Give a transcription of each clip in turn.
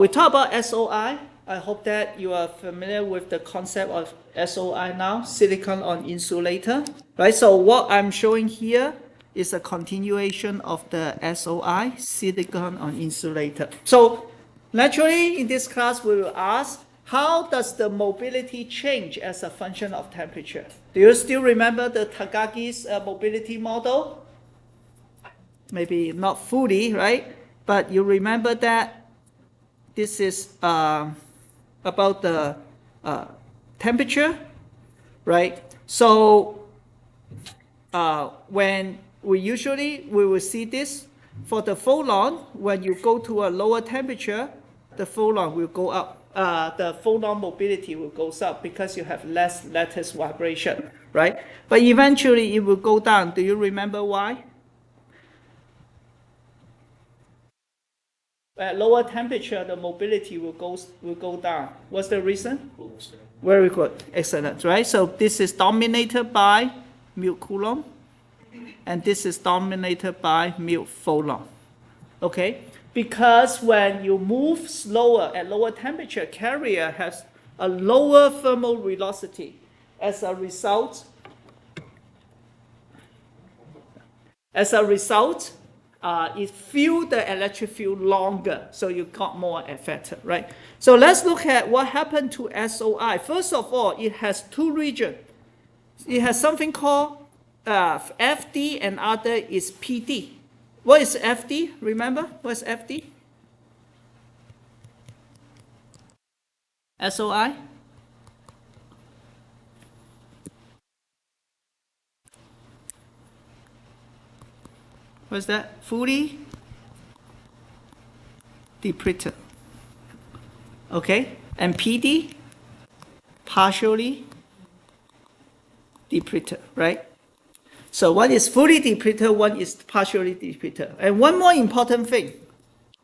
We talk about SOI. I hope that you are familiar with the concept of SOI now, silicon on insulator, right? So what I'm showing here is a continuation of the SOI, silicon on insulator. So naturally, in this class, we will ask, how does the mobility change as a function of temperature? Do you still remember the Tagagi's mobility model? Maybe not fully, right? But you remember that this is about the temperature, right? So when we will see this for the photon, when you go to a lower temperature, the photon will go up. The photon mobility will go up because you have less lattice vibration, right? But eventually it will go down. Do you remember why? At lower temperature, the mobility will go down. What's the reason? Very good, excellent, right? So this is dominated by mu Coulomb, and this is dominated by mu photon. Okay, because when you move slower at lower temperature, carrier has a lower thermal velocity. As a result, it feel the electric field longer, so you got more affected, right? So let's look at what happened to SOI. First of all, it has two regions. It has something called FD, and other is PD. What is FD? Remember, what's FD? SOI? What's that? Fully depleted. Okay? And PD? Partially depleted, right? So one is fully depleted, one is partially depleted. And one more important thing,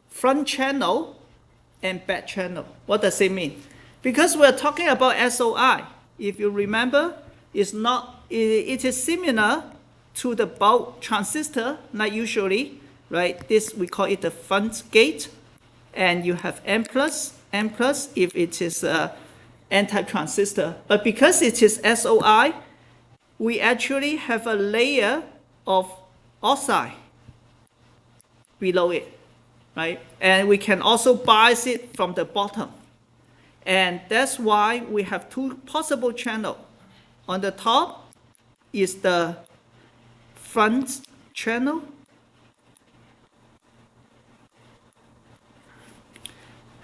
front channel and back channel. What does it mean? Because we're talking about SOI. If you remember, it is similar to the bulk transistor, not usually, right? This, we call it the front gate, and you have N plus if it is N-type transistor. But because it is SOI, we actually have a layer of oxide below it, right? And we can also bias it from the bottom. And that's why we have two possible channels. On the top is the front channel.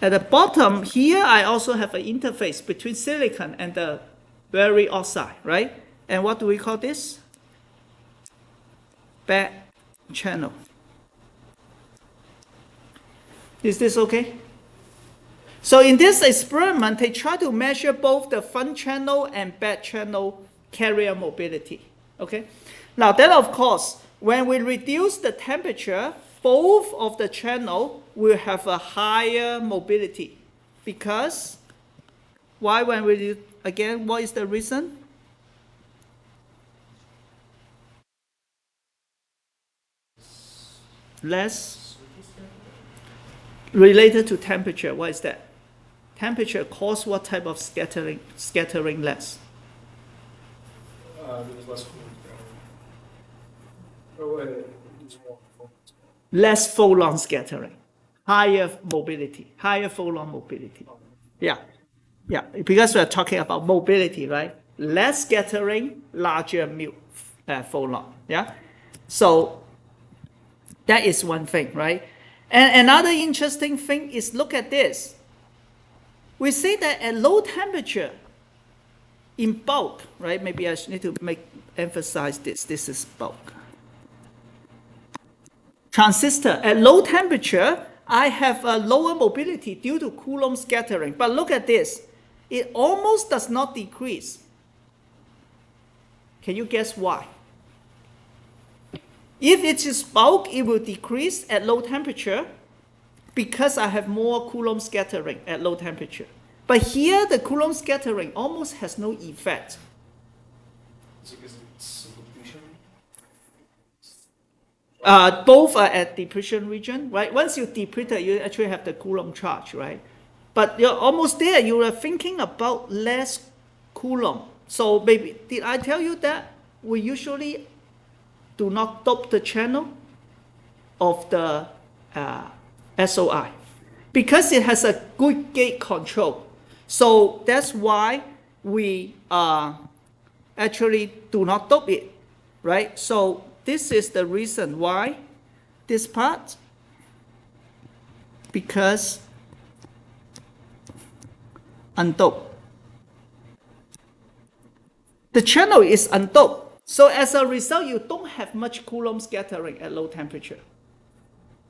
At the bottom here, I also have an interface between silicon and the very oxide, right? And what do we call this? Back channel. Is this okay? So in this experiment, they try to measure both the front channel and back channel carrier mobility, okay? Now then, of course, when we reduce the temperature, both of the channel will have a higher mobility. Because, why when we, again, what is the reason? Less related to temperature. What is that? Temperature cause what type of scattering less? Less Less photon scattering, higher mobility, higher photon mobility. Yeah, because we're talking about mobility, right? Less scattering, larger mu photon. Yeah, so that is one thing, right? And another interesting thing is, look at this. We say that at low temperature, in bulk, right? Maybe I need to emphasize this. This is bulk. Transistor, at low temperature, I have a lower mobility due to Coulomb scattering. But look at this. It almost does not decrease. Can you guess why? If it is bulk, it will decrease at low temperature because I have more Coulomb scattering at low temperature. But here, the Coulomb scattering almost has no effect. Both are at depletion region, right? Once you deplete it, you actually have the Coulomb charge, right? But you're almost there. You are thinking about less Coulomb. So maybe, did I tell you that we usually do not dope the channel of the SOI because it has a good gate control. So that's why we actually do not dope it, right? So this is the reason why this part, because undoped. The channel is undoped. So as a result, you don't have much Coulomb scattering at low temperature.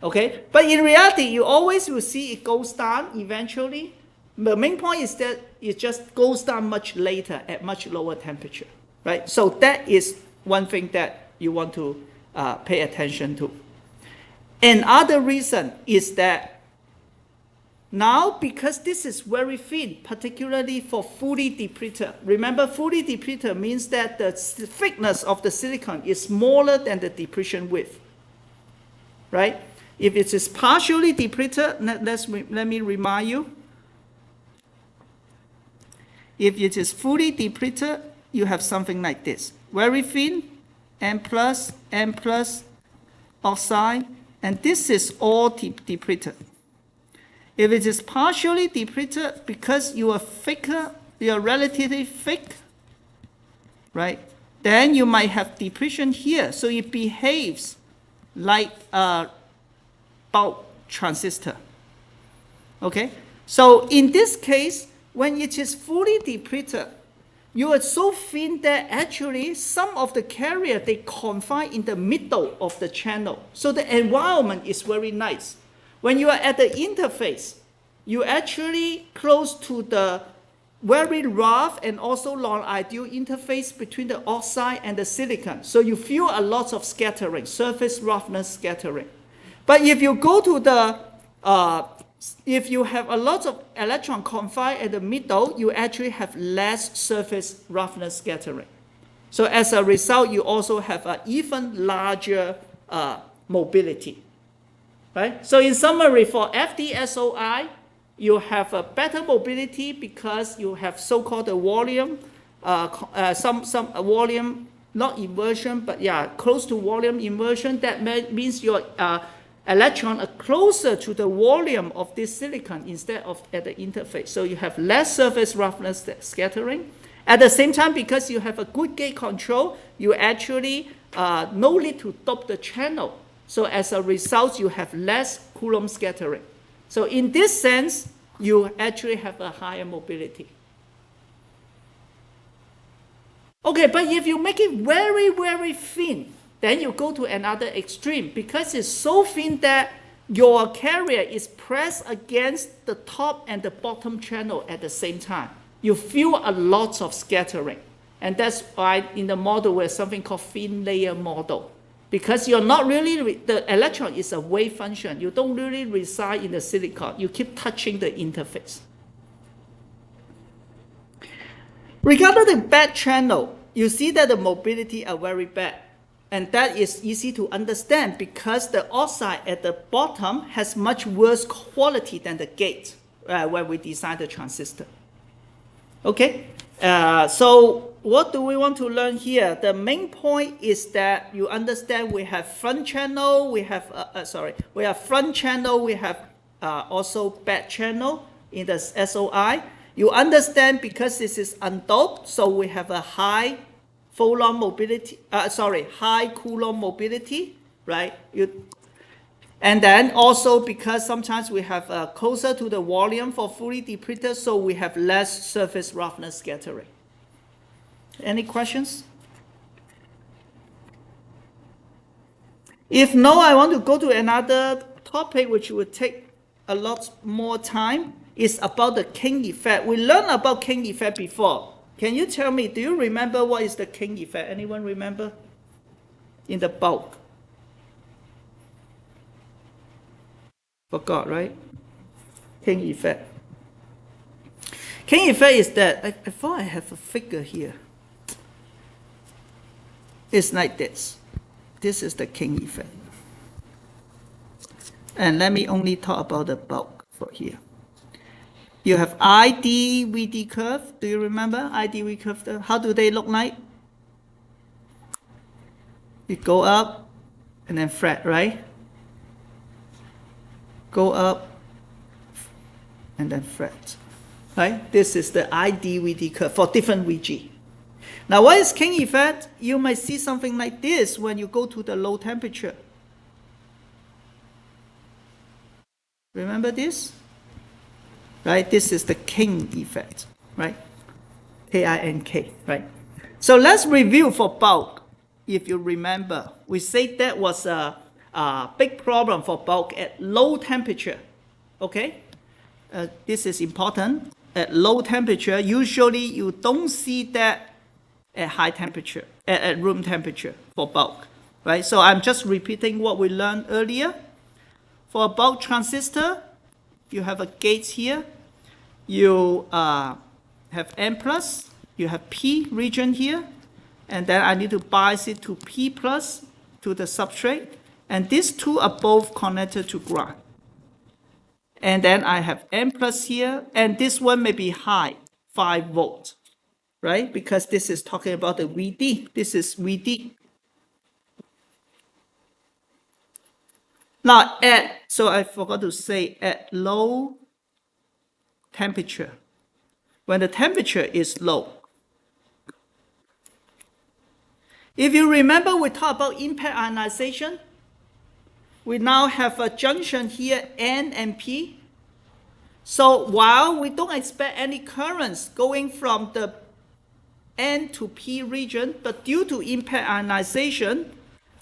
Okay, but in reality, you always will see it goes down eventually. The main point is that it just goes down much later at much lower temperature, right? So that is one thing that you want to pay attention to. Another reason is that now, because this is very thin, particularly for fully depleted, remember fully depleted means that the thickness of the silicon is smaller than the depletion width, right? If it is partially depleted, let me remind you. If it is fully depleted, you have something like this. Very thin, N plus oxide, and this is all depleted. If it is partially depleted, because you are thicker, you are relatively thick, right? Then you might have depletion here. So it behaves like a bulk transistor. Okay? So in this case, when it is fully depleted, you are so thin that actually some of the carrier, they confine in the middle of the channel. So the environment is very nice. When you are at the interface, you actually close to the very rough and also non-ideal interface between the oxide and the silicon. So you feel a lot of scattering, surface roughness scattering. But if you go to the, if you have a lot of electron confined at the middle, you actually have less surface roughness scattering. So as a result, you also have an even larger mobility. Right? So in summary, for FD-SOI, you have a better mobility because you have so-called volume, some volume, not inversion, but yeah, close to volume inversion. That means your electron are closer to the volume of this silicon instead of at the interface. So you have less surface roughness scattering. At the same time, because you have a good gate control, you actually no need to dope the channel. So as a result, you have less Coulomb scattering. So in this sense, you actually have a higher mobility. Okay, but if you make it very, very thin, then you go to another extreme because it's so thin that your carrier is pressed against the top and the bottom channel at the same time. You feel a lot of scattering. And that's why in the model, we have something called thin layer model. Because you're not really, the electron is a wave function. You don't really reside in the silicon. You keep touching the interface. Regarding the bad channel, you see that the mobility are very bad. And that is easy to understand because the oxide at the bottom has much worse quality than the gate when we design the transistor. Okay, so what do we want to learn here? The main point is that you understand we have front channel, we have we have front channel, we have also back channel in the SOI. You understand because this is undoped, so we have a high Coulomb mobility, high Coulomb mobility, right? And then also because sometimes we have closer to the volume for fully depleted, so we have less surface roughness scattering. Any questions? If no, I want to go to another topic which would take a lot more time. It's about the Kink effect. We learned about Kink effect before. Can you tell me, do you remember what is the Kink effect? Anyone remember? In the bulk. Forgot, right? Kink effect. Kink effect is that, I thought I have a figure here. It's like this. This is the Kink effect. And let me only talk about the bulk for here. You have ID-VD curve. Do you remember ID-VD curve? How do they look like? You go up and then flat, right? Go up and then flat, right? This is the ID-VD curve for different VG. Now, what is Kink effect? You might see something like this when you go to the low temperature. Remember this? Right? This is the Kink effect, right? K-I-N-K, right? So let's review for bulk. If you remember, we said that was a big problem for bulk at low temperature, okay? This is important. At low temperature, usually you don't see that at high temperature, at room temperature for bulk, right? So I'm just repeating what we learned earlier. For a bulk transistor, you have a gate here. You have N plus, you have P region here, and then I need to bias it to P plus to the substrate, and these two are both connected to ground. And then I have N plus here, and this one may be high, 5 volts, right? Because this is talking about the VD. This is VD. Now, so I forgot to say, at low temperature, when the temperature is low. If you remember, we talked about impact ionization. We now have a junction here, N and P. So while we don't expect any currents going from the N to P region, but due to impact ionization,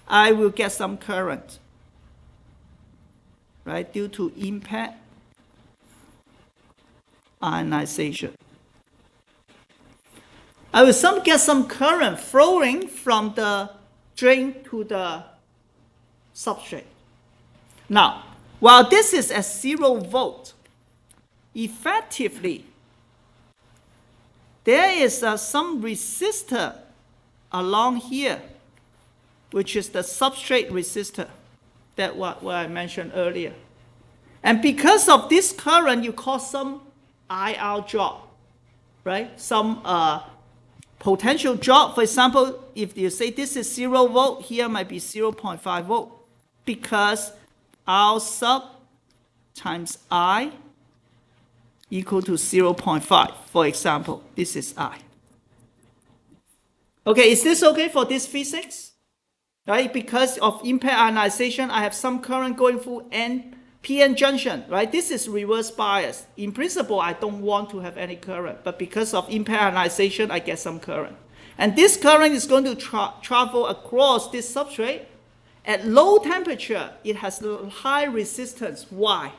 I will get some current, right, due to impact ionization. I will get some current flowing from the drain to the substrate. Now, while this is at 0 volt, effectively, there is some resistor along here, which is the substrate resistor, that what I mentioned earlier. And because of this current, you cause some IR drop, right? Some potential drop. For example, if you say this is 0 volt, here might be 0.5 volt, because R sub times I equal to 0.5, for example. This is I. Okay, is this okay for this physics? Right, because of impact ionization, I have some current going through PN junction, right? This is reverse bias. In principle, I don't want to have any current, but because of impact ionization, I get some current. And this current is going to travel across this substrate. At low temperature, it has high resistance. Why?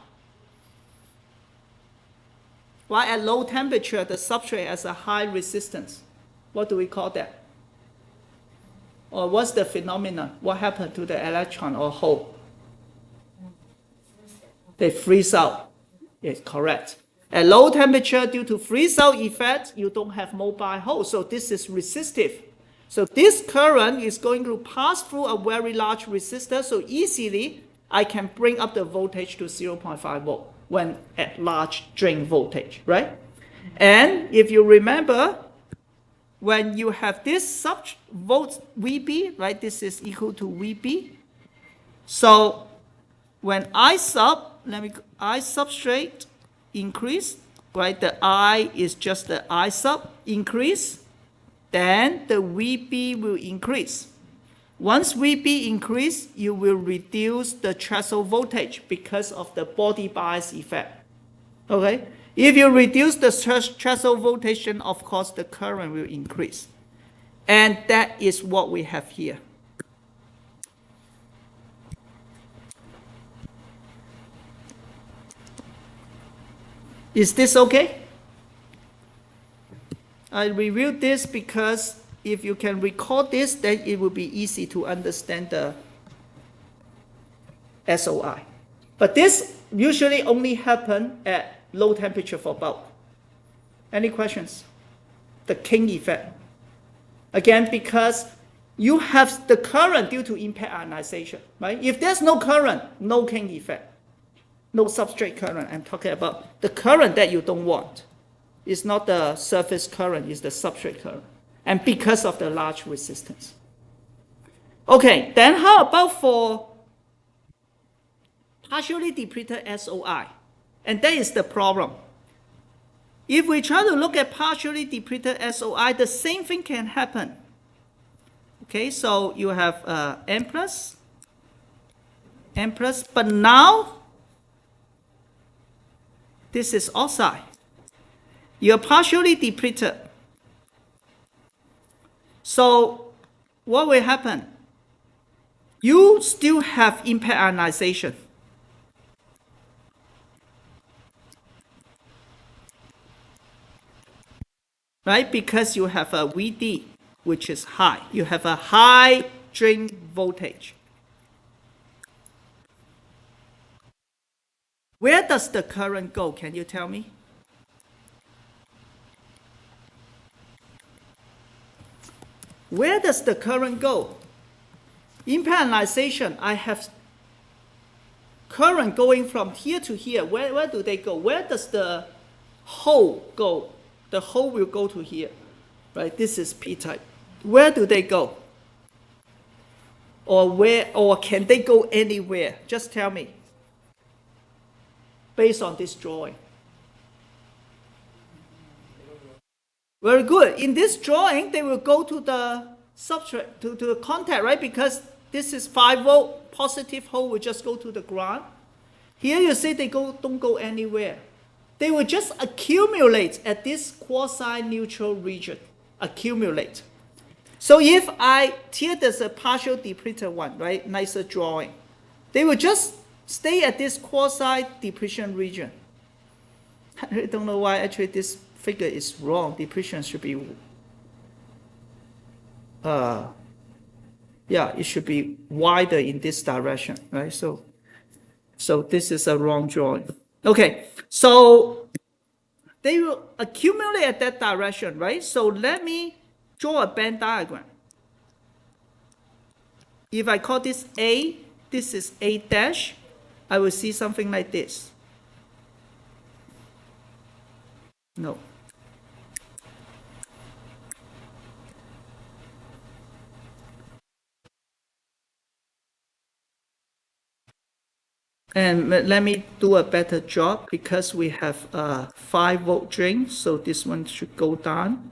Why at low temperature, the substrate has a high resistance? What do we call that? Or what's the phenomenon? What happened to the electron or hole? They freeze out. Yes, correct. At low temperature, due to freeze-out effect, you don't have mobile hole, so this is resistive. So this current is going to pass through a very large resistor, so easily I can bring up the voltage to 0.5 volt when at large drain voltage, right? And if you remember, when you have this sub-volt VB, right, this is equal to VB. So when I substrate increase, right, the I is just the I sub increase, then the VB will increase. Once VB increase, you will reduce the threshold voltage because of the body bias effect. Okay? If you reduce the threshold voltage, then of course the current will increase. And that is what we have here. Is this okay? I reviewed this because if you can record this, then it will be easy to understand the SOI. But this usually only happens at low temperature for bulk. Any questions? The Kink effect. Again, because you have the current due to impact ionization, right? If there's no current, no Kink effect. No substrate current. I'm talking about the current that you don't want. It's not the surface current, it's the substrate current. And because of the large resistance. Okay, then how about for partially depleted SOI? And that is the problem. If we try to look at partially depleted SOI, the same thing can happen. Okay, so you have N plus, but now this is oxide. You're partially depleted. So what will happen? You still have impact ionization. Right? Because you have a VD, which is high. You have a high drain voltage. Where does the current go? Can you tell me? Where does the current go? Impact ionization, I have current going from here to here. Where do they go? Where does the hole go? The hole will go to here, right? This is P-type. Where do they go? Or can they go anywhere? Just tell me. Based on this drawing. Very good. In this drawing, they will go to the substrate, to the contact, right? Because this is 5 volt, positive hole will just go to the ground. Here you see they don't go anywhere. They will just accumulate at this quasi-neutral region. Accumulate. So if here there's a partial depleted one, right? Nicer drawing. They will just stay at this quasi-depletion region. I really don't know why actually this figure is wrong. Depletion should be, it should be wider in this direction, right? So this is a wrong drawing. Okay, so they will accumulate at that direction, right? So let me draw a band diagram. If I call this A, this is A dash, I will see something like this. No. And let me do a better job because we have a 5 volt drain, so this one should go down.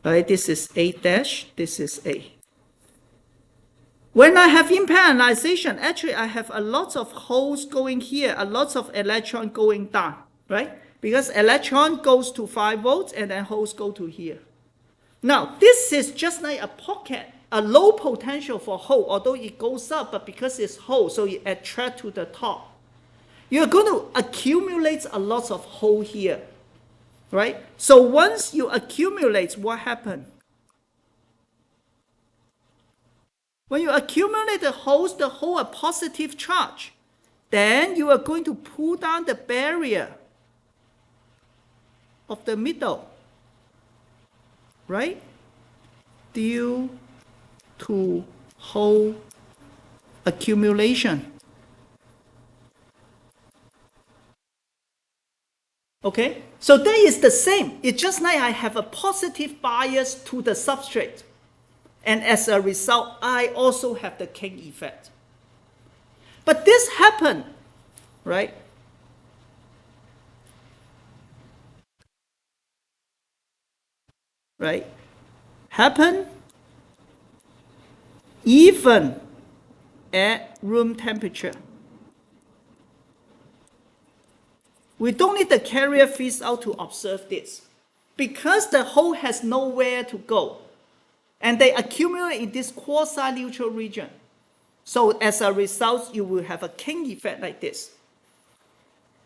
Right, this is A dash, this is A. When I have impact ionization, actually I have a lot of holes going here, a lot of electron going down, right? Because electron goes to 5 volts and then holes go to here. Now, this is just like a pocket, a low potential for hole, although it goes up, but because it's hole, so it attracts to the top. You're going to accumulate a lot of hole here, right? So once you accumulate, what happens? When you accumulate the holes a positive charge, then you are going to pull down the barrier of the middle, right? Due to hole accumulation. Okay, so that is the same. It's just like I have a positive bias to the substrate. And as a result, I also have the Kink effect. But this happened, right? Right? Happen even at room temperature. We don't need the carrier phase out to observe this. Because the hole has nowhere to go. And they accumulate in this quasi-neutral region. So as a result, you will have a Kink effect like this.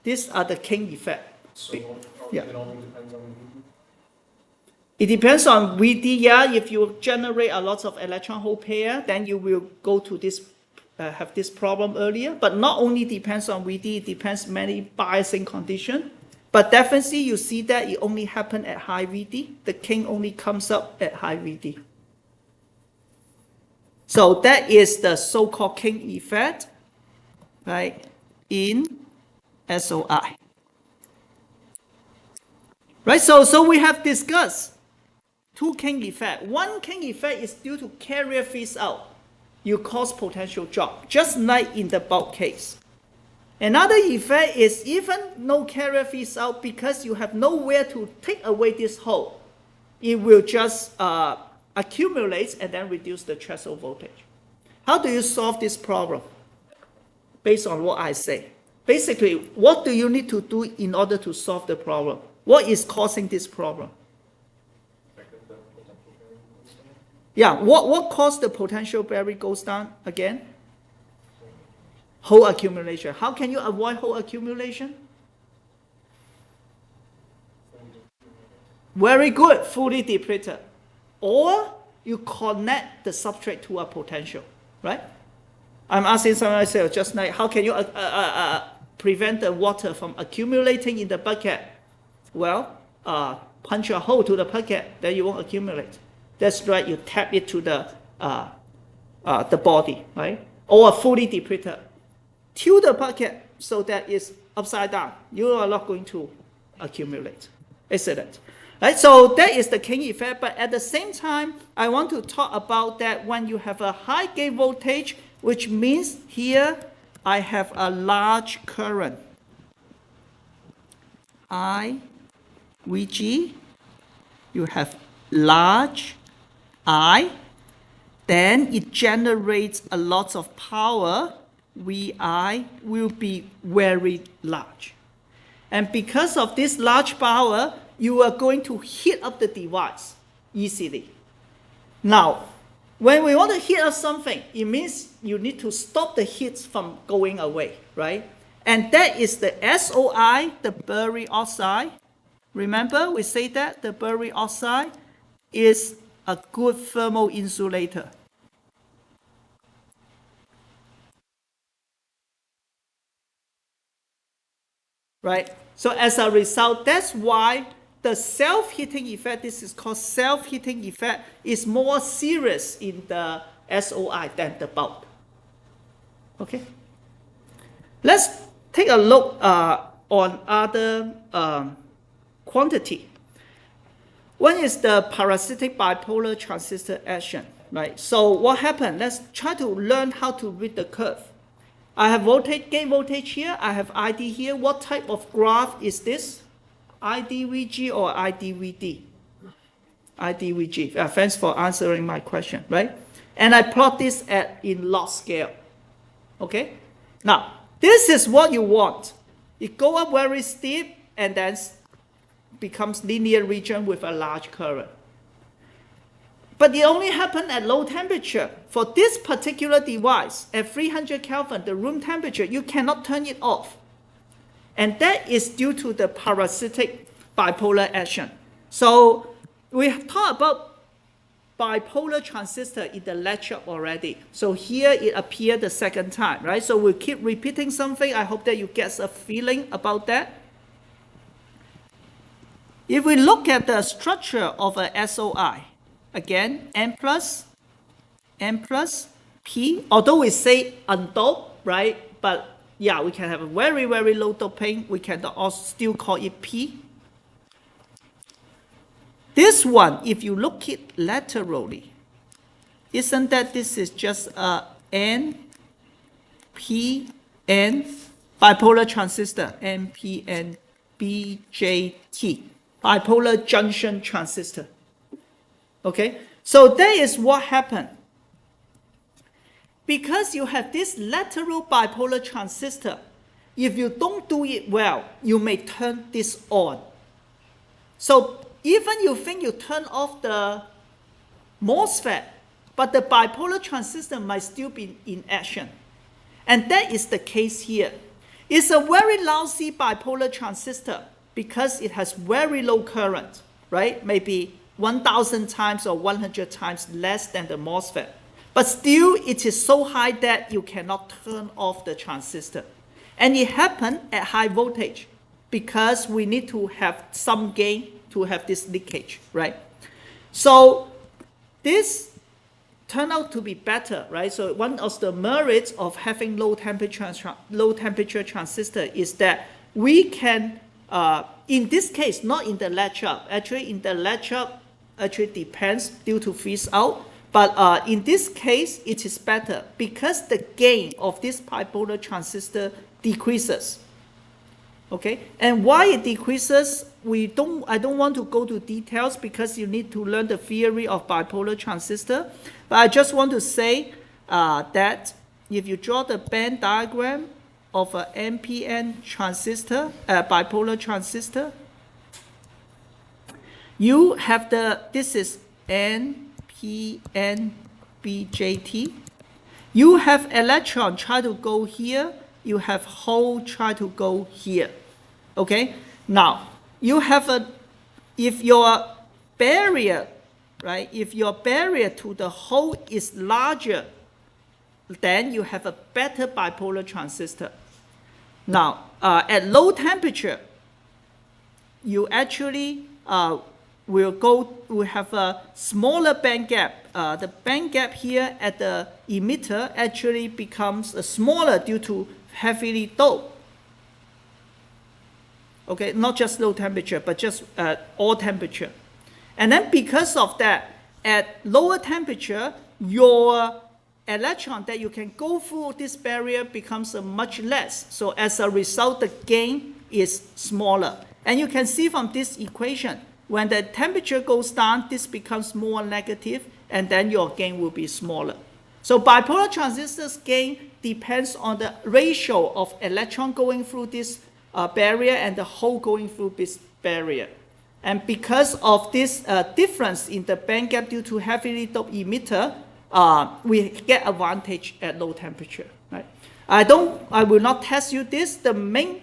These are the Kink effect. So Yeah. it only depends on VD? It depends on VD. Yeah, if you generate a lot of electron hole pair, then you will go to this, have this problem earlier. But not only depends on VD, it depends many biasing condition. But definitely you see that it only happens at high VD. The Kink only comes up at high VD. So that is the so-called Kink effect. right, in SOI. Right, so we have discussed two Kink effects. One Kink effect is due to carrier phase out. You cause potential drop, just like in the bulk case. Another effect is even no carrier phase out, because you have nowhere to take away this hole. It will just accumulate and then reduce the threshold voltage. How do you solve this problem? Based on what I say. Basically, what do you need to do in order to solve the problem? What is causing this problem? Yeah, what caused the potential barrier goes down again? Hole accumulation. How can you avoid hole accumulation? Very good, fully depleted. Or you connect the substrate to a potential, right? I'm asking someone myself just like, how can you prevent the water from accumulating in the bucket? Well, punch a hole to the bucket, then you won't accumulate. That's right, you tap it to the body, right? Or fully depleted. Tilt the bucket so that it's upside down. You are not going to accumulate. Excellent. Right, so that is the Kink effect, but at the same time, I want to talk about that when you have a high gate voltage, which means here I have a large current. IVG, you have large I, then it generates a lot of power. Vi will be very large. And because of this large power, you are going to heat up the device easily. Now, when we want to heat up something, it means you need to stop the heat from going away, right? And that is the SOI, the barium oxide. Remember, we say that the barium oxide is a good thermal insulator. Right? So as a result, that's why the self-heating effect, this is called self-heating effect, is more serious in the SOI than the bulk. Okay? Let's take a look on other quantity. One is the parasitic bipolar transistor action, right? So what happened? Let's try to learn how to read the curve. I have voltage, gate voltage here. I have ID here. What type of graph is this? IDVG or IDVD? IDVG. Thanks for answering my question, right? And I plot this in log scale. Okay? Now, this is what you want. It go up very steep and then becomes linear region with a large current. But it only happens at low temperature. For this particular device, at 300 Kelvin, the room temperature, you cannot turn it off. And that is due to the parasitic bipolar action. So we have talked about bipolar transistor in the lecture already. So here it appeared the second time, right? So we'll keep repeating something. I hope that you get a feeling about that. If we look at the structure of a SOI, again, N plus, P, although we say undoped, right? But yeah, we can have a very, very low doping. We can also still call it P. This one, if you look it laterally, isn't that this is just a N, P, N, bipolar transistor, NPN, BJT, bipolar junction transistor. Okay, so that is what happened. Because you have this lateral bipolar transistor, if you don't do it well, you may turn this on. So even you think you turn off the MOSFET, but the bipolar transistor might still be in action. And that is the case here. It's a very lousy bipolar transistor because it has very low current, right? Maybe 1,000 times or 100 times less than the MOSFET. But still, it is so high that you cannot turn off the transistor. And it happened at high voltage because we need to have some gain to have this leakage, right? So this turned out to be better, right? So one of the merits of having low temperature transistor is that we can, in this case, not in the latch-up. Actually, in the latch-up, actually depends due to phase out. But in this case, it is better because the gain of this bipolar transistor decreases. Okay, and why it decreases, I don't want to go to details because you need to learn the theory of bipolar transistor. But I just want to say that if you draw the band diagram of an NPN transistor, bipolar transistor, you have this is NPN BJT. You have electron try to go here, you have hole try to go here. Okay? Now, you have if your barrier, right, if your barrier to the hole is larger, then you have a better bipolar transistor. Now, at low temperature, you actually will have a smaller band gap. The band gap here at the emitter actually becomes smaller due to heavily doped. Okay, not just low temperature, but just all temperature. And then because of that, at lower temperature, your electron that you can go through this barrier becomes much less. So as a result, the gain is smaller. And you can see from this equation, when the temperature goes down, this becomes more negative, and then your gain will be smaller. So bipolar transistors gain depends on the ratio of electron going through this barrier and the hole going through this barrier. And because of this difference in the band gap due to heavily doped emitter, we get advantage at low temperature. Right? I will not test you this. The main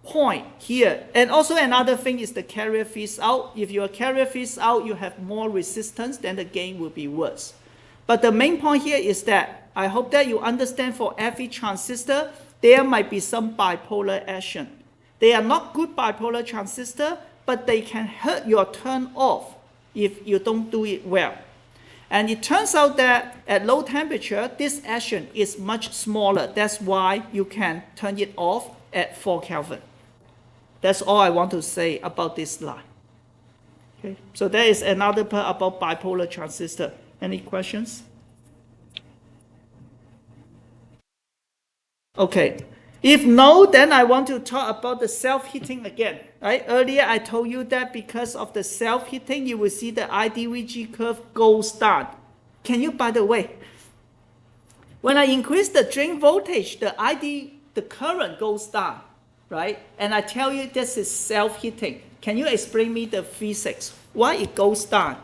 point here, and also another thing is the carrier phase out. If your carrier phase out, you have more resistance, then the gain will be worse. But the main point here is that I hope that you understand for every transistor, there might be some bipolar action. They are not good bipolar transistor, but they can hurt your turn off if you don't do it well. And it turns out that at low temperature, this action is much smaller. That's why you can turn it off at 4 Kelvin. That's all I want to say about this slide. Okay, so there is another part about bipolar transistor. Any questions? Okay. If no, then I want to talk about the self-heating again. Right? Earlier I told you that because of the self-heating, you will see the IDVG curve goes down. Can you, by the way, when I increase the drain voltage, the current goes down, right? And I tell you this is self-heating. Can you explain me the physics? Why it goes down?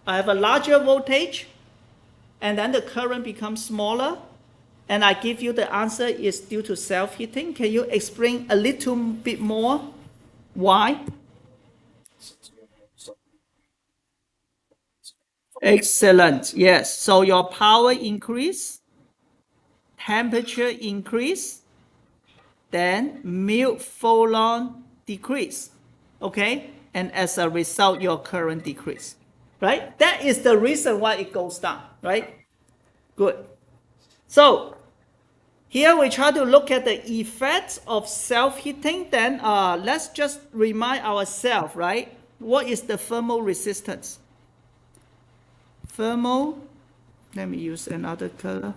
I have a larger voltage, and then the current becomes smaller, and I give you the answer is due to self-heating. Can you explain a little bit more why? Excellent. Yes. So your power increase, temperature increase, then mute photon decrease. Okay? And as a result, your current decrease. Right? That is the reason why it goes down. Right? Good. So here we try to look at the effects of self-heating. Then let's just remind ourselves, right? What is the thermal resistance? Thermal, let me use another color.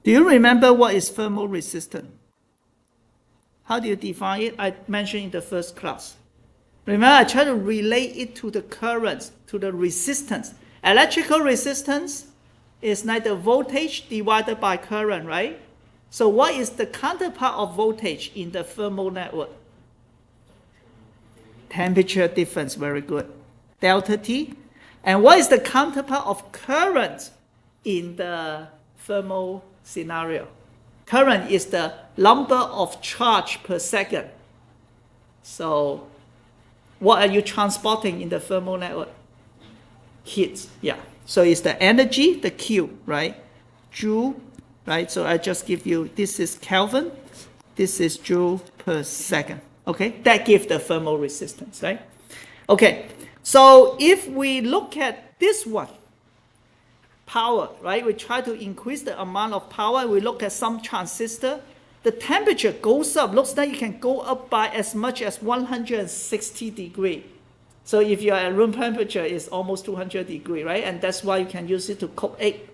Do you remember what is thermal resistance? How do you define it? I mentioned in the first class. Remember, I try to relate it to the currents, to the resistance. Electrical resistance is like the voltage divided by current, right? So what is the counterpart of voltage in the thermal network? Temperature difference, very good. Delta T. And what is the counterpart of current in the thermal scenario? Current is the number of charge per second. So what are you transporting in the thermal network? Heat, yeah. So it's the energy, the Q, right? Joule, right? So I just give you, this is Kelvin, this is Joule per second. Okay, that gives the thermal resistance, right? Okay, so if we look at this one, power, right? We try to increase the amount of power. We look at some transistor. The temperature goes up. Looks like it can go up by as much as 160 degrees. So if you're at room temperature, it's almost 200 degrees, right? And that's why you can use it to cook egg.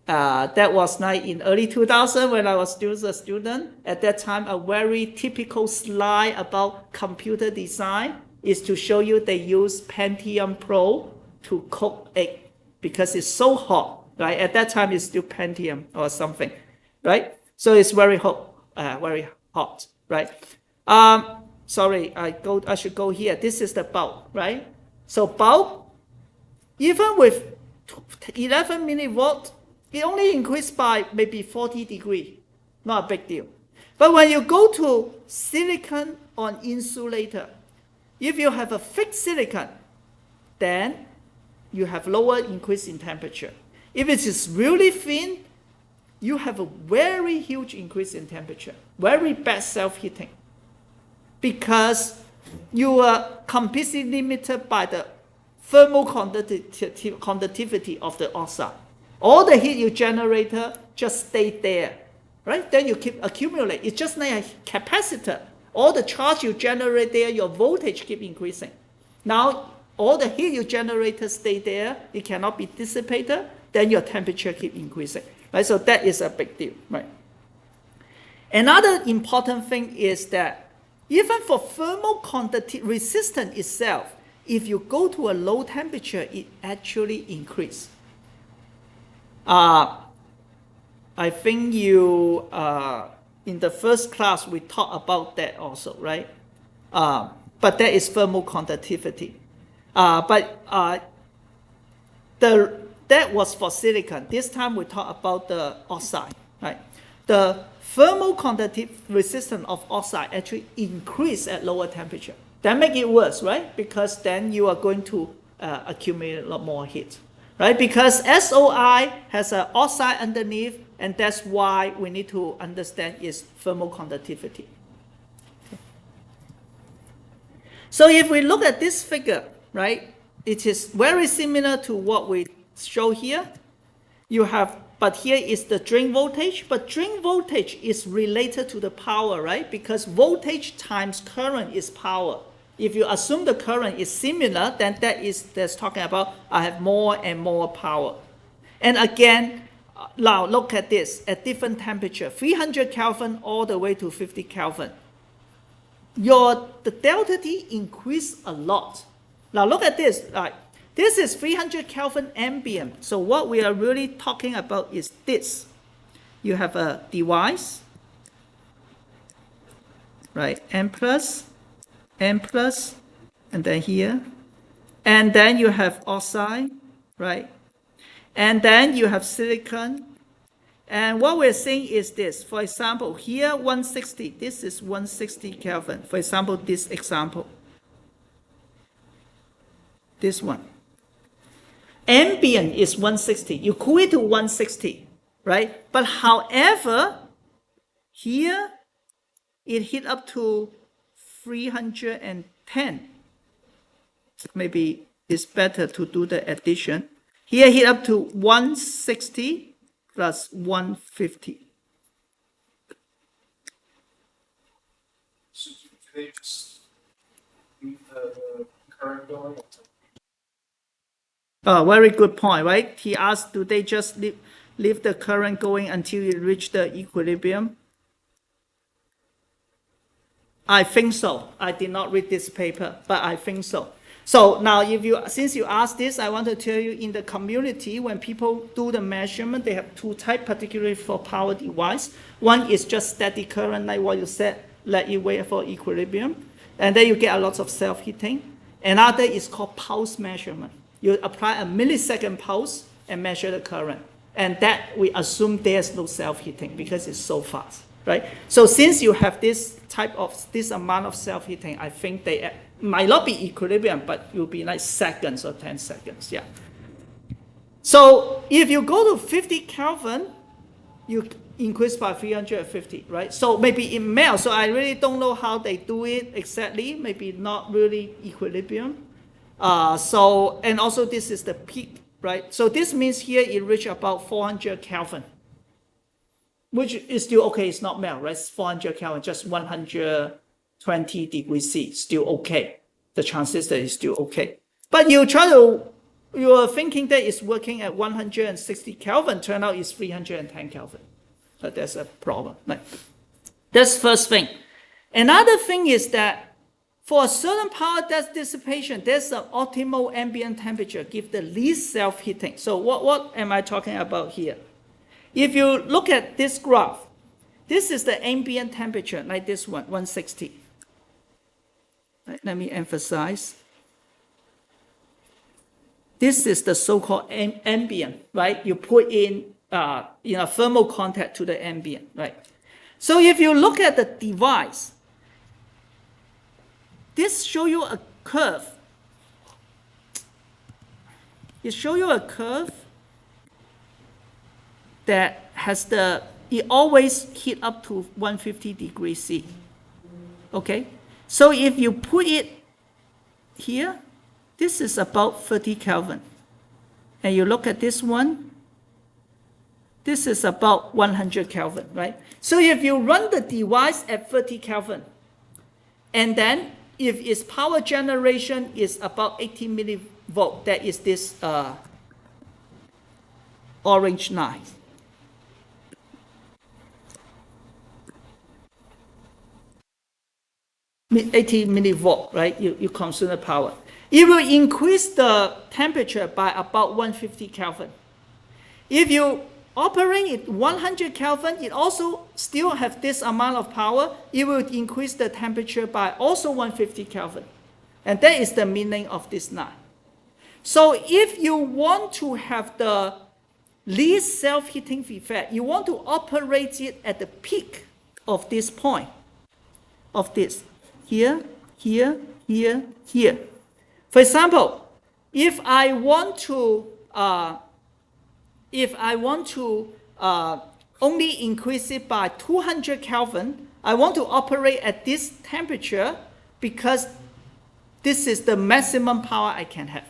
That was like in early 2000 when I was still a student. At that time, a very typical slide about computer design is to show you they use Pentium Pro to cook egg because it's so hot, right? At that time, it's still Pentium or something, right? So it's very hot, right? Sorry, I should go here. This is the bulb, right? So bulb, even with 11 millivolt, it only increased by maybe 40 degrees. Not a big deal. But when you go to silicon on insulator, if you have a thick silicon, then you have lower increase in temperature. If it is really thin, you have a very huge increase in temperature. Very bad self-heating. Because you are completely limited by the thermal conductivity of the oxide. All the heat you generate just stay there, right? Then you keep accumulate. It's just like a capacitor. All the charge you generate there, your voltage keep increasing. Now, all the heat you generate stay there. It cannot be dissipated. Then your temperature keep increasing, right? So that is a big deal, right? Another important thing is that even for thermal resistance itself, if you go to a low temperature, it actually increases. I think you, in the first class, we talked about that also, right? But that is thermal conductivity. That was for silicon. This time we talk about the oxide, right? The thermal conductive resistance of oxide actually increase at lower temperature. That make it worse, right? Because then you are going to accumulate a lot more heat, right? Because SOI has an oxide underneath, and that's why we need to understand its thermal conductivity. Okay. So if we look at this figure, right, it is very similar to what we show here. You have, but here is the drain voltage, but drain voltage is related to the power, right? Because voltage times current is power. If you assume the current is similar, then that's talking about I have more and more power. And again, now look at this, at different temperature, 300 Kelvin all the way to 50 Kelvin. The delta T increase a lot. Now look at this, this is 300 Kelvin ambient. So what we are really talking about is this. You have a device, right, N plus, and then here. And then you have oxide, right? And then you have silicon. And what we're saying is this. For example, here 160, this is 160 Kelvin. For example, this example. This one. Ambient is 160. You cool it to 160, right? But however, here it hit up to 310. Maybe it's better to do the addition. Here hit up to 160 plus 150. So do they just leave the current going? Very good point, right? He asked, do they just leave the current going until you reach the equilibrium? I think so. I did not read this paper, but I think so. So now, since you asked this, I want to tell you in the community, when people do the measurement, they have two types, particularly for power device. One is just steady current, like what you said, let you wait for equilibrium, and then you get a lot of self-heating. Another is called pulse measurement. You apply a millisecond pulse and measure the current, and that we assume there's no self-heating because it's so fast, right? So since you have this amount of self-heating, I think they might not be equilibrium, but it will be like seconds or 10 seconds, yeah. So if you go to 50 Kelvin, you increase by 350, right? So maybe in melt, so I really don't know how they do it exactly, maybe not really equilibrium. And also this is the peak, right? So this means here it reached about 400 Kelvin, which is still okay. It's not melt, right? It's 400 Kelvin, just 120 degrees C, still okay. The transistor is still okay. But you are thinking that it's working at 160 Kelvin, turn out it's 310 Kelvin. But that's a problem. Right? That's first thing. Another thing is that for a certain power dissipation, there's an optimal ambient temperature, give the least self-heating. So what am I talking about here? If you look at this graph, this is the ambient temperature, like this one, 160. Right, let me emphasize. This is the so-called ambient, right? You put in thermal contact to the ambient, right? So if you look at the device, this shows you a curve. It shows you a curve that has it always heat up to 150 degrees C. Okay? So if you put it here, this is about 30 Kelvin. And you look at this one, this is about 100 Kelvin, right? So if you run the device at 30 Kelvin, and then if its power generation is about 80 millivolt, that is this orange line. $80 millivolt, right? You consume the power. It will increase the temperature by about 150 Kelvin. If you operate at 100 Kelvin, it also still have this amount of power. It will increase the temperature by also 150 Kelvin. And that is the meaning of this line. So if you want to have the least self-heating effect, you want to operate it at the peak of this point, of this. Here, here, here, here. For example, if I want to only increase it by 200 Kelvin, I want to operate at this temperature because this is the maximum power I can have,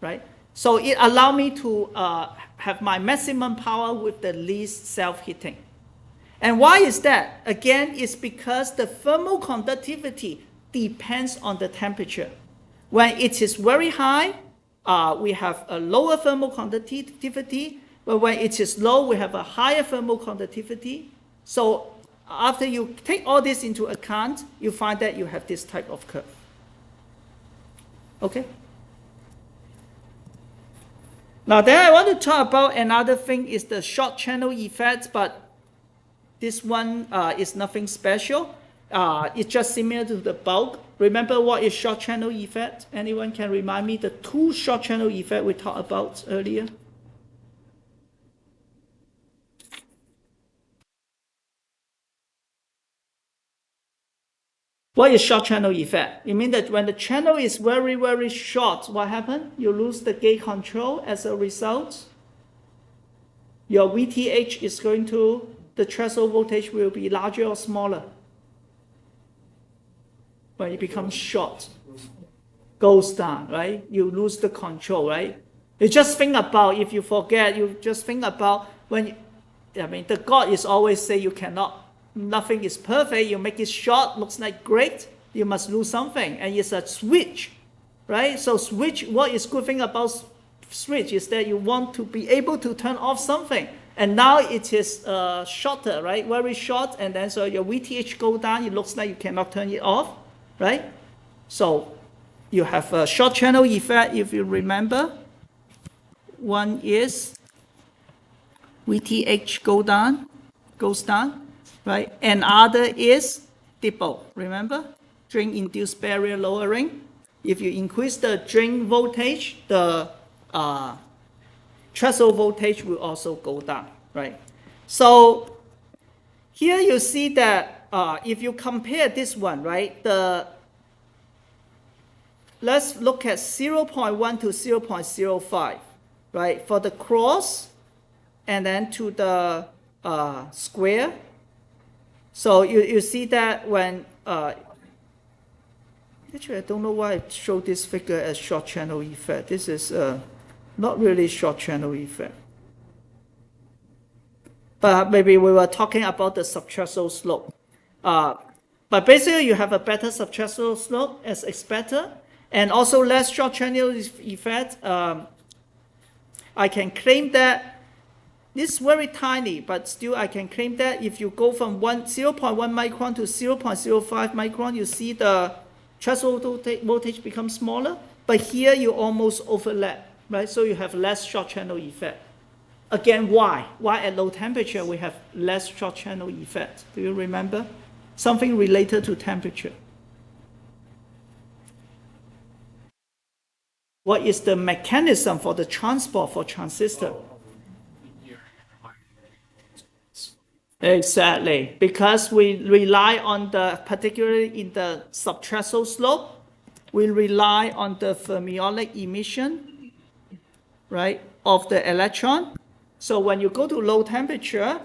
right? So it allows me to have my maximum power with the least self-heating. And why is that? Again, it's because the thermal conductivity depends on the temperature. When it is very high, we have a lower thermal conductivity, but when it is low, we have a higher thermal conductivity. So after you take all this into account, you find that you have this type of curve. Okay? Now then I want to talk about another thing is the short channel effect, but this one is nothing special. It's just similar to the bulk. Remember what is short channel effect? Anyone can remind me the two short channel effect we talked about earlier? What is short channel effect? It means that when the channel is very, very short, what happens? You lose the gate control as a result. Your VTH is going to, the threshold voltage will be larger or smaller when it becomes short. Goes down, right? You lose the control, right? You just think about, if you forget, you just think about when, the God is always say you cannot, nothing is perfect, you make it short, looks like great, you must lose something, and it's a switch, right? So switch, what is good thing about switch is that you want to be able to turn off something, and now it is shorter, right? Very short, and then so your VTH go down, it looks like you cannot turn it off, right? So you have a short channel effect, if you remember. One is VTH goes down, right? And other is dipole, remember? Drain-induced barrier lowering. If you increase the drain voltage, the threshold voltage will also go down, right? So here you see that if you compare this one, right? Let's look at 0.1 to 0.05, right? For the cross, and then to the square. So you see that when Actually, I don't know why I show this figure as short channel effect. This is not really short channel effect. But maybe we were talking about the subtraction slope. But basically, you have a better subtraction slope as expected, and also less short channel effect. I can claim that this is very tiny, but still I can claim that if you go from 0.1 micron to 0.05 micron, you see the threshold voltage becomes smaller, but here you almost overlap, right? So you have less short channel effect. Again, why? Why at low temperature we have less short channel effect? Do you remember? Something related to temperature. What is the mechanism for the transport for transistor? Exactly, because we rely on particularly in the subthreshold slope, we rely on the fermionic emission, right, of the electron. So when you go to low temperature,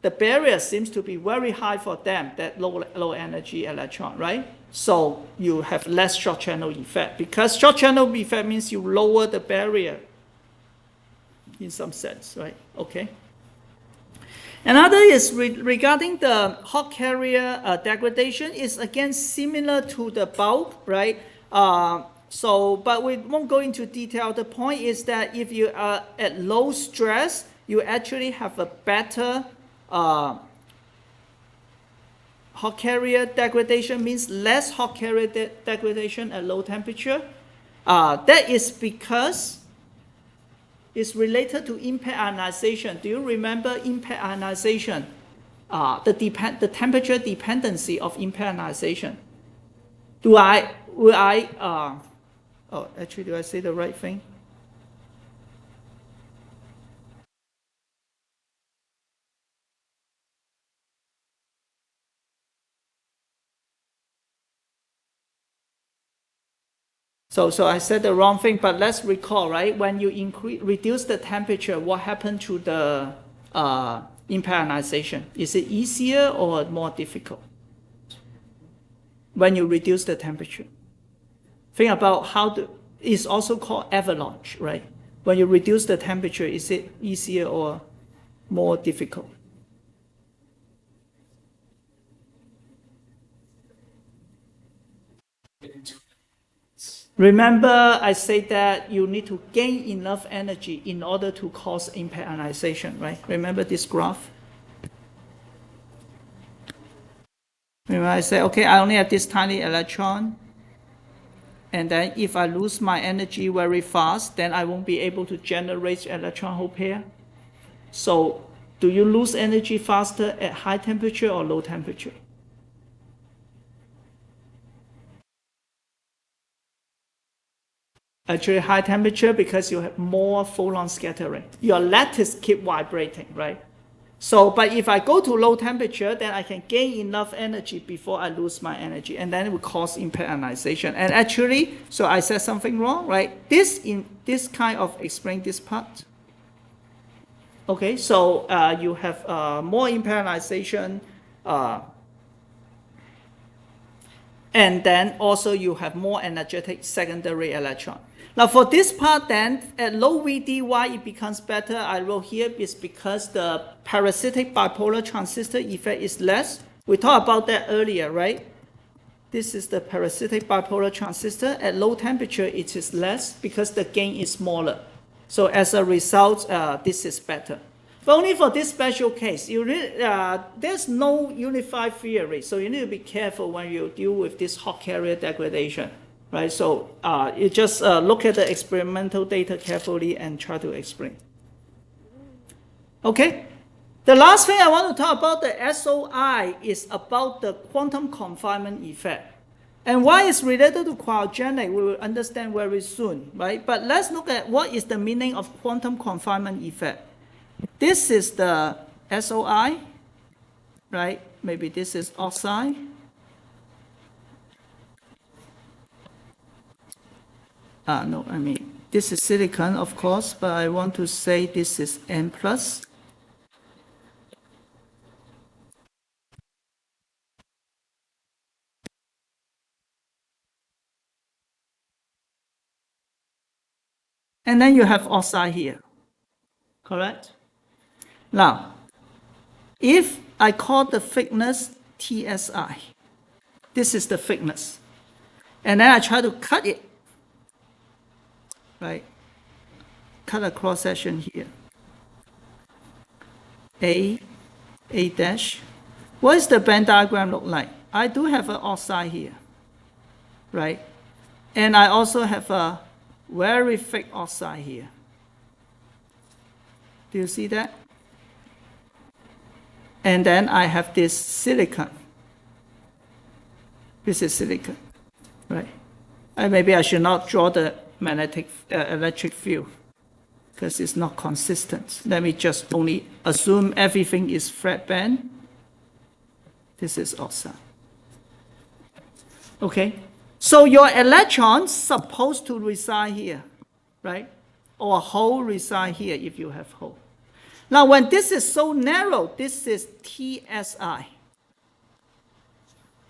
the barrier seems to be very high for them, that low energy electron, right? So you have less short channel effect, because short channel effect means you lower the barrier in some sense, right? Okay. Another is regarding the hot carrier degradation is again similar to the bulk, right? But we won't go into detail. The point is that if you are at low stress, you actually have a better hot carrier degradation, means less hot carrier degradation at low temperature. That is because it's related to impact ionization. Do you remember impact ionization? The temperature dependency of impact ionization. Do I say the right thing? So I said the wrong thing, but let's recall, right? When you reduce the temperature, what happened to the impact ionization? Is it easier or more difficult? When you reduce the temperature. Think about it's also called avalanche, right? When you reduce the temperature, is it easier or more difficult? Remember, I said that you need to gain enough energy in order to cause impact ionization, right? Remember this graph? Remember I said, okay, I only have this tiny electron, and then if I lose my energy very fast, then I won't be able to generate electron hole pair. So do you lose energy faster at high temperature or low temperature? Actually high temperature, because you have more photon scattering. Your lattice keep vibrating, right? So, but if I go to low temperature, then I can gain enough energy before I lose my energy, and then it will cause impact ionization. And actually, so I said something wrong, right? This kind of explain this part. Okay, so you have more impact ionization, and then also you have more energetic secondary electron. Now for this part then, at low VD, why it becomes better, I wrote here, is because the parasitic bipolar transistor effect is less. We talked about that earlier, right? This is the parasitic bipolar transistor. At low temperature, it is less because the gain is smaller. So as a result, this is better. But only for this special case. There's no unified theory, so you need to be careful when you deal with this hot carrier degradation, right? So you just look at the experimental data carefully and try to explain. Okay? The last thing I want to talk about the SOI is about the quantum confinement effect. And why it's related to cryogenic, we will understand very soon, right? But let's look at what is the meaning of quantum confinement effect. This is the SOI, right? Maybe this is oxide. No, I mean, this is silicon, of course, but I want to say this is N+. And then you have oxide here, correct? Now, if I call the thickness TSI, this is the thickness, and then I try to cut it, right? Cut a cross section here. A dash. What does the band diagram look like? I do have an oxide here, right? And I also have a very thick oxide here. Do you see that? And then I have this silicon. This is silicon, right? And maybe I should not draw the magnetic electric field because it's not consistent. Let me just only assume everything is flat band. This is oxide. Okay, so your electrons supposed to reside here, right? Or hole reside here if you have hole. Now, when this is so narrow, this is TSI.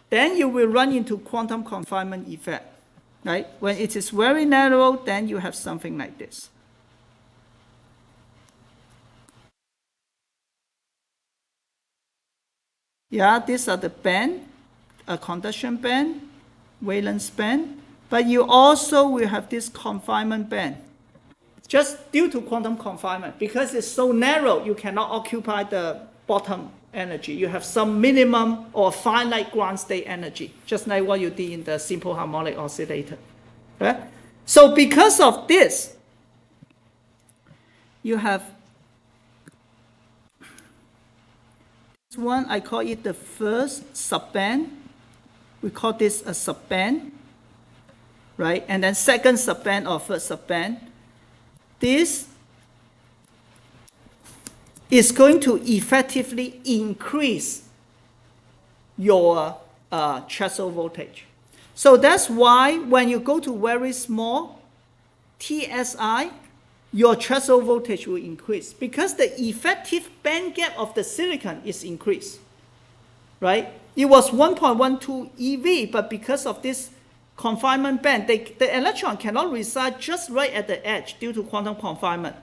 Then you will run into quantum confinement effect, right? When it is very narrow, then you have something like this. Yeah, these are the band, a conduction band, valence band, but you also will have this confinement band. Just due to quantum confinement, because it's so narrow, you cannot occupy the bottom energy. You have some minimum or finite ground state energy, just like what you did in the simple harmonic oscillator. Right? So because of this, you have this one, I call it the first subband. We call this a subband, right? And then second subband or first subband. This is going to effectively increase your threshold voltage. So that's why when you go to very small TSI, your threshold voltage will increase because the effective band gap of the silicon is increased, right? It was 1.12 eV, but because of this confinement band, the electron cannot reside just right at the edge due to quantum confinement.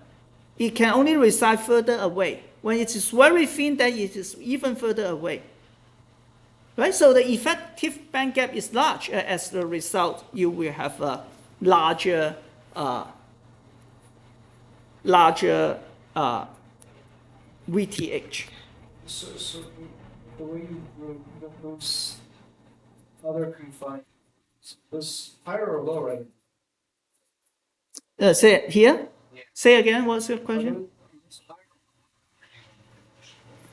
It can only reside further away. When it is very thin, then it is even further away. Right? So the effective band gap is large. As a result, you will have a larger VTH. So the way you wrote those other confined, was higher or lower? Say it here. Yeah. Say again. What's your question?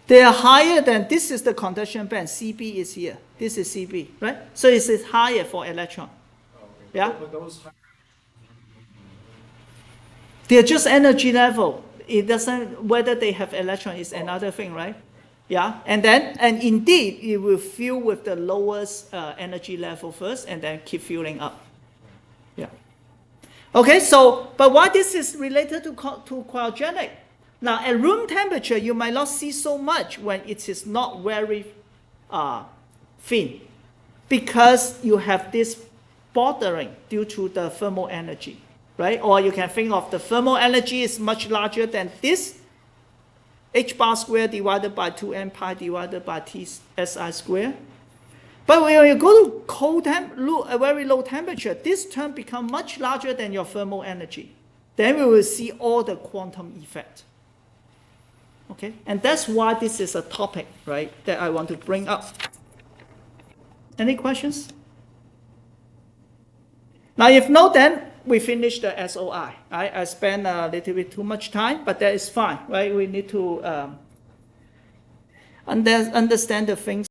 They are higher than, this is the conduction band. CB is here. This is CB, right? So it is higher for electron. Oh, okay. Yeah? But those higher. They're just energy level. It doesn't, whether they have electron is another thing, right? Yeah, and indeed, it will fill with the lowest energy level first and then keep filling up. Yeah. Okay, so, but why this is related to cryogenic? Now, at room temperature, you might not see so much when it is not very thin because you have this bordering due to the thermal energy, right? Or you can think of the thermal energy is much larger than this h bar square divided by 2n pi divided by TSI square. But when you go to cold a very low temperature, this term becomes much larger than your thermal energy. Then we will see all the quantum effect. Okay, and that's why this is a topic, right, that I want to bring up. Any questions? Now, if no, then we finish the SOI. Right? I spent a little bit too much time, but that is fine, right? We need to understand the things